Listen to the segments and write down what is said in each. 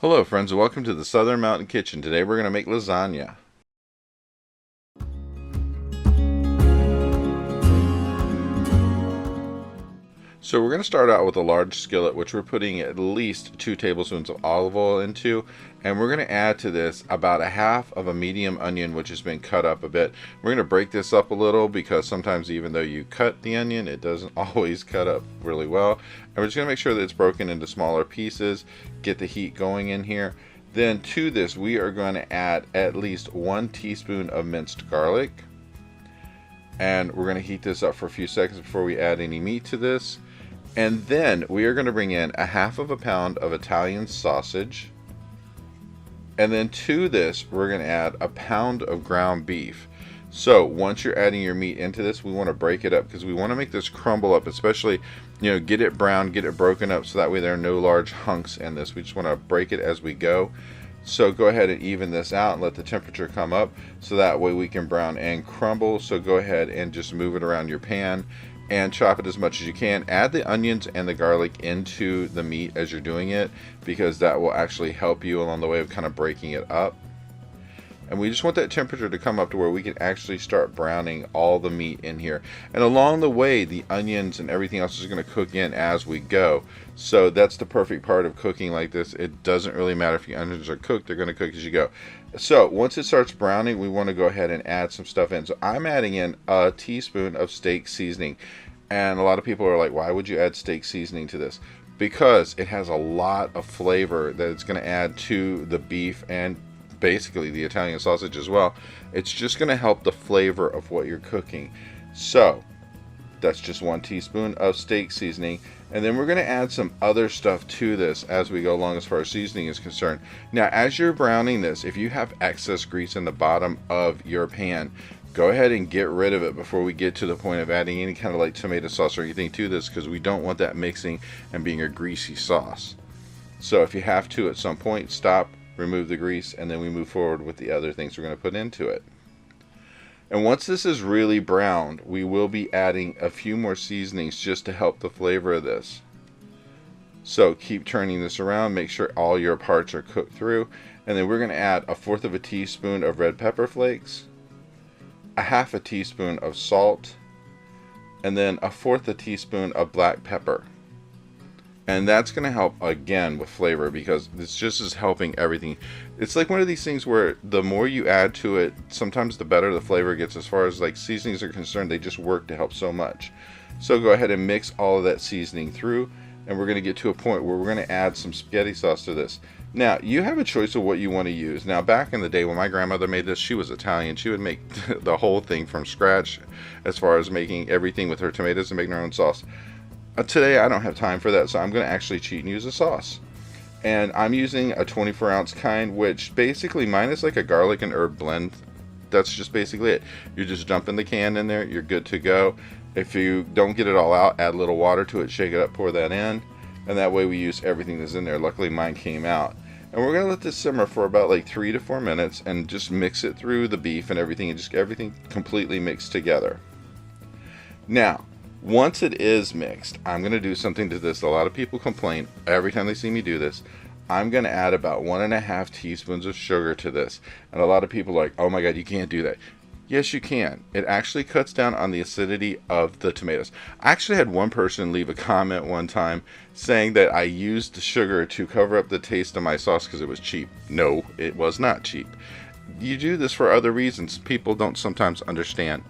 Hello friends and welcome to the Southern Mountain Kitchen. Today we're going to make lasagna. So we're going to start out with a large skillet, which we're putting at least 2 tablespoons of olive oil into, and we're going to add to this about a half of a medium onion which has been cut up a bit. We're going to break this up a little because sometimes even though you cut the onion, it doesn't always cut up really well. And we're just going to make sure that it's broken into smaller pieces, get the heat going in here. Then to this we are going to add at least 1 teaspoon of minced garlic, and we're going to heat this up for a few seconds before we add any meat to this. And then we are going to bring in a half of a pound of Italian sausage. And then to this, we're going to add a pound of ground beef. So once you're adding your meat into this, we want to break it up because we want to make this crumble up, especially, get it brown, get it broken up so that way there are no large hunks in this. We just want to break it as we go. So go ahead and even this out and let the temperature come up so that way we can brown and crumble. So go ahead and just move it around your pan and chop it as much as you can. Add the onions and the garlic into the meat as you're doing it because that will actually help you along the way of kind of breaking it up. And we just want that temperature to come up to where we can actually start browning all the meat in here. And along the way, the onions and everything else is going to cook in as we go. So that's the perfect part of cooking like this. It doesn't really matter if your onions are cooked, they're going to cook as you go. So once it starts browning, we want to go ahead and add some stuff in. So I'm adding in a teaspoon of steak seasoning. And a lot of people are like, why would you add steak seasoning to this? Because it has a lot of flavor that it's going to add to the beef and basically the Italian sausage as well. It's just going to help the flavor of what you're cooking. So that's just 1 teaspoon of steak seasoning, and then we're going to add some other stuff to this as we go along as far as seasoning is concerned. Now as you're browning this, if you have excess grease in the bottom of your pan, go ahead and get rid of it before we get to the point of adding any kind of like tomato sauce or anything to this, because we don't want that mixing and being a greasy sauce. So if you have to at some point, stop, remove the grease, and then we move forward with the other things we're going to put into it. And once this is really browned, we will be adding a few more seasonings just to help the flavor of this. So keep turning this around, make sure all your parts are cooked through, and then we're going to add 1/4 of a teaspoon of red pepper flakes, a 1/2 teaspoon of salt, and then 1/4 teaspoon of black pepper. And that's going to help again with flavor because this just is helping everything. It's like one of these things where the more you add to it, sometimes the better the flavor gets. As far as like seasonings are concerned, they just work to help so much. So go ahead and mix all of that seasoning through, and we're going to get to a point where we're going to add some spaghetti sauce to this. Now you have a choice of what you want to use. Now back in the day when my grandmother made this, she was Italian. She would make the whole thing from scratch as far as making everything with her tomatoes and making her own sauce. Today I don't have time for that, so I'm going to actually cheat and use a sauce. And I'm using a 24-ounce kind, which basically mine is like a garlic and herb blend. That's just basically it. You just dump in the can in there, you're good to go. If you don't get it all out, add a little water to it, shake it up, pour that in, and that way we use everything that's in there. Luckily mine came out. And we're going to let this simmer for about like 3 to 4 minutes and just mix it through the beef and everything, and just get everything completely mixed together. Now once it is mixed, I'm going to do something to this. A lot of people complain every time they see me do this. I'm going to add about 1.5 teaspoons of sugar to this. And a lot of people are like, oh my god, you can't do that. Yes, you can. It actually cuts down on the acidity of the tomatoes. I actually had one person leave a comment one time saying that I used sugar to cover up the taste of my sauce because it was cheap. No, it was not cheap. You do this for other reasons. People don't sometimes understand.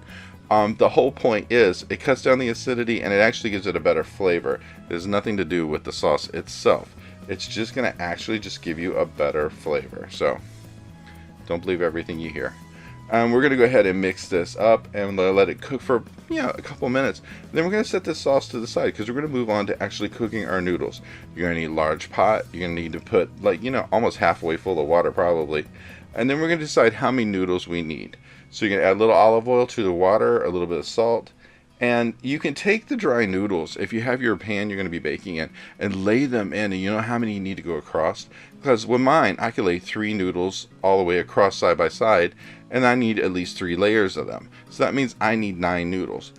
The whole point is it cuts down the acidity and it actually gives it a better flavor. It has nothing to do with the sauce itself. It's just going to actually just give you a better flavor. So don't believe everything you hear. We're going to go ahead and mix this up and let it cook for a couple minutes. Then we're going to set this sauce to the side because we're going to move on to actually cooking our noodles. You're going to need a large pot. You're going to need to put almost halfway full of water probably. And then we're going to decide how many noodles we need. So you're going to add a little olive oil to the water, a little bit of salt, and you can take the dry noodles, if you have your pan you're going to be baking in, and lay them in, and you know how many you need to go across? Because with mine, I could lay 3 noodles all the way across side by side, and I need at least 3 layers of them. So that means I need 9 noodles.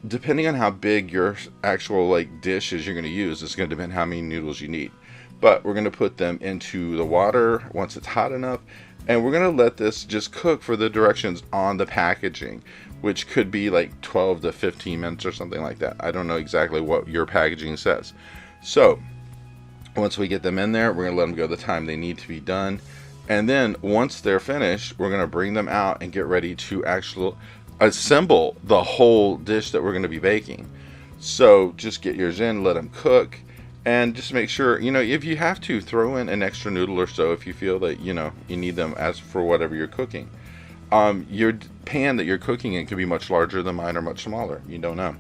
Depending on how big your actual dish is you're going to use, it's going to depend how many noodles you need. but we're going to put them into the water once it's hot enough, and we're going to let this just cook for the directions on the packaging, which could be like 12 to 15 minutes or something like that. I don't know exactly what your packaging says. So once we get them in there, we're going to let them go the time they need to be done. And then once they're finished, we're going to bring them out and get ready to actually assemble the whole dish that we're going to be baking. So just get yours in, let them cook, and just make sure, you know, if you have to, throw in an extra noodle or so if you feel that, you know, you need them as for whatever you're cooking. Your pan that you're cooking in could be much larger than mine or much smaller. You don't know.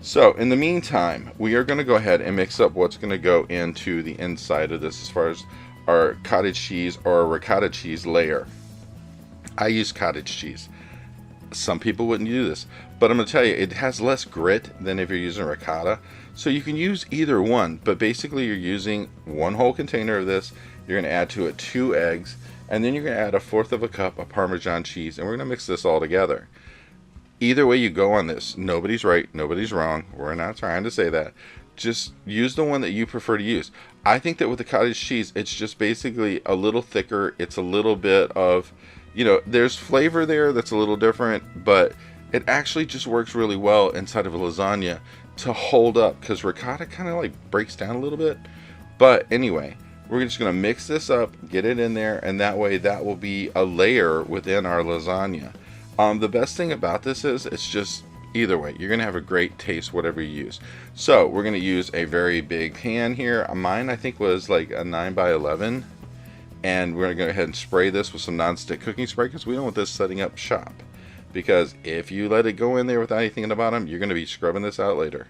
So in the meantime, we are going to go ahead and mix up what's going to go into the inside of this as far as our cottage cheese or ricotta cheese layer. I use cottage cheese. Some people wouldn't do this, but I'm going to tell you, it has less grit than if you're using ricotta. So you can use either one, but basically you're using one whole container of this. You're going to add to it 2 eggs, and then you're going to add 1/4 cup of Parmesan cheese, and we're going to mix this all together. Either way you go on this, nobody's right, nobody's wrong. We're not trying to say that. Just use the one that you prefer to use. I think that with the cottage cheese, it's just basically a little thicker. It's a little bit of, you know, there's flavor there that's a little different, but it actually just works really well inside of a lasagna to hold up, because ricotta kind of like breaks down a little bit. But anyway, we're just going to mix this up, get it in there, and that way that will be a layer within our lasagna. The best thing about this is it's just, either way, you're going to have a great taste whatever you use. So we're going to use a very big pan here. Mine I think was like a 9x11, and we're going to go ahead and spray this with some non-stick cooking spray, because we don't want this setting up shop, because if you let it go in there without anything in the bottom, you're going to be scrubbing this out later.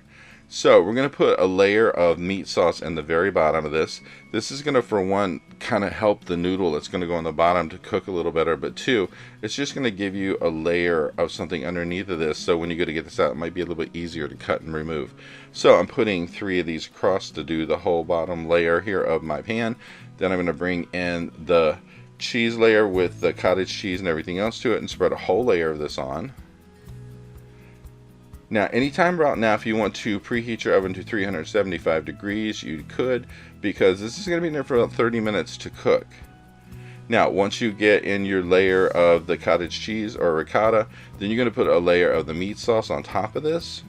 So we're going to put a layer of meat sauce in the very bottom of this. This is going to, for one, kind of help the noodle that's going to go on the bottom to cook a little better, but two, it's just going to give you a layer of something underneath of this, so when you go to get this out, it might be a little bit easier to cut and remove. So I'm putting 3 of these across to do the whole bottom layer here of my pan. Then I'm going to bring in the cheese layer with the cottage cheese and everything else to it, and spread a whole layer of this on. Now, anytime right now, if you want to preheat your oven to 375 degrees, you could, because this is going to be in there for about 30 minutes to cook. Now, once you get in your layer of the cottage cheese or ricotta, then you're going to put a layer of the meat sauce on top of this.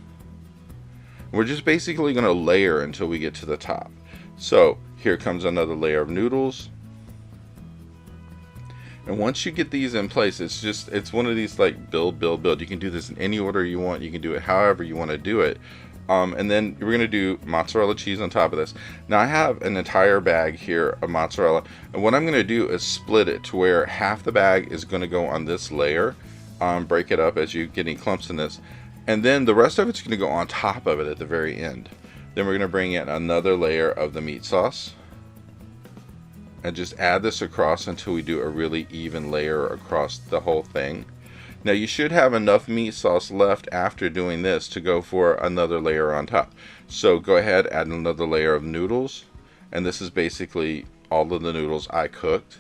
We're just basically going to layer until we get to the top. So here comes another layer of noodles. And once you get these in place, it's one of these like build. You can do this in any order you want. You can do it however you want to do it. And then we're going to do mozzarella cheese on top of this. Now I have an entire bag here of mozzarella, and what I'm going to do is split it to where half the bag is going to go on this layer. Break it up as you get any clumps in this, and then the rest of it's going to go on top of it at the very end. Then we're going to bring in another layer of the meat sauce, and just add this across until we do a really even layer across the whole thing. Now you should have enough meat sauce left after doing this to go for another layer on top. So go ahead, add another layer of noodles, and this is basically all of the noodles I cooked.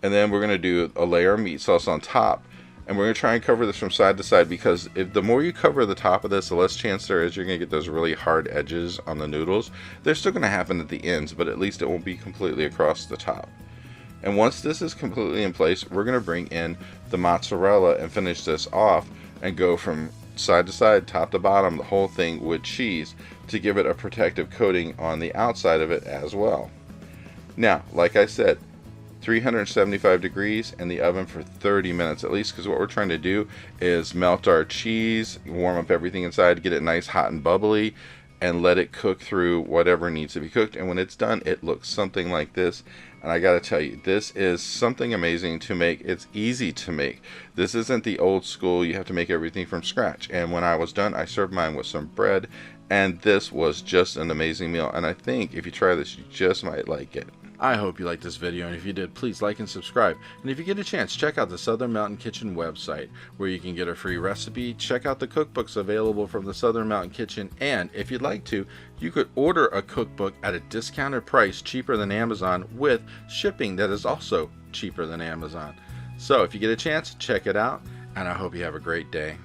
And then we're going to do a layer of meat sauce on top, and we're going to try and cover this from side to side, because if the more you cover the top of this, the less chance there is you're going to get those really hard edges on the noodles. They're still going to happen at the ends, but at least it won't be completely across the top. And once this is completely in place, we're going to bring in the mozzarella and finish this off and go from side to side, top to bottom, the whole thing with cheese to give it a protective coating on the outside of it as well. Now, like I said, 375 degrees in the oven for 30 minutes at least, because what we're trying to do is melt our cheese, warm up everything inside, get it nice, hot, and bubbly, and let it cook through whatever needs to be cooked. And when it's done, it looks something like this. And I gotta tell you, this is something amazing to make. It's easy to make. This isn't the old school, you have to make everything from scratch. And when I was done, I served mine with some bread, and this was just an amazing meal. And I think if you try this, you just might like it. I hope you liked this video, and if you did, please like and subscribe. And if you get a chance, check out the Southern Mountain Kitchen website, where you can get a free recipe, check out the cookbooks available from the Southern Mountain Kitchen, and if you'd like to, you could order a cookbook at a discounted price, cheaper than Amazon, with shipping that is also cheaper than Amazon. So if you get a chance, check it out, and I hope you have a great day.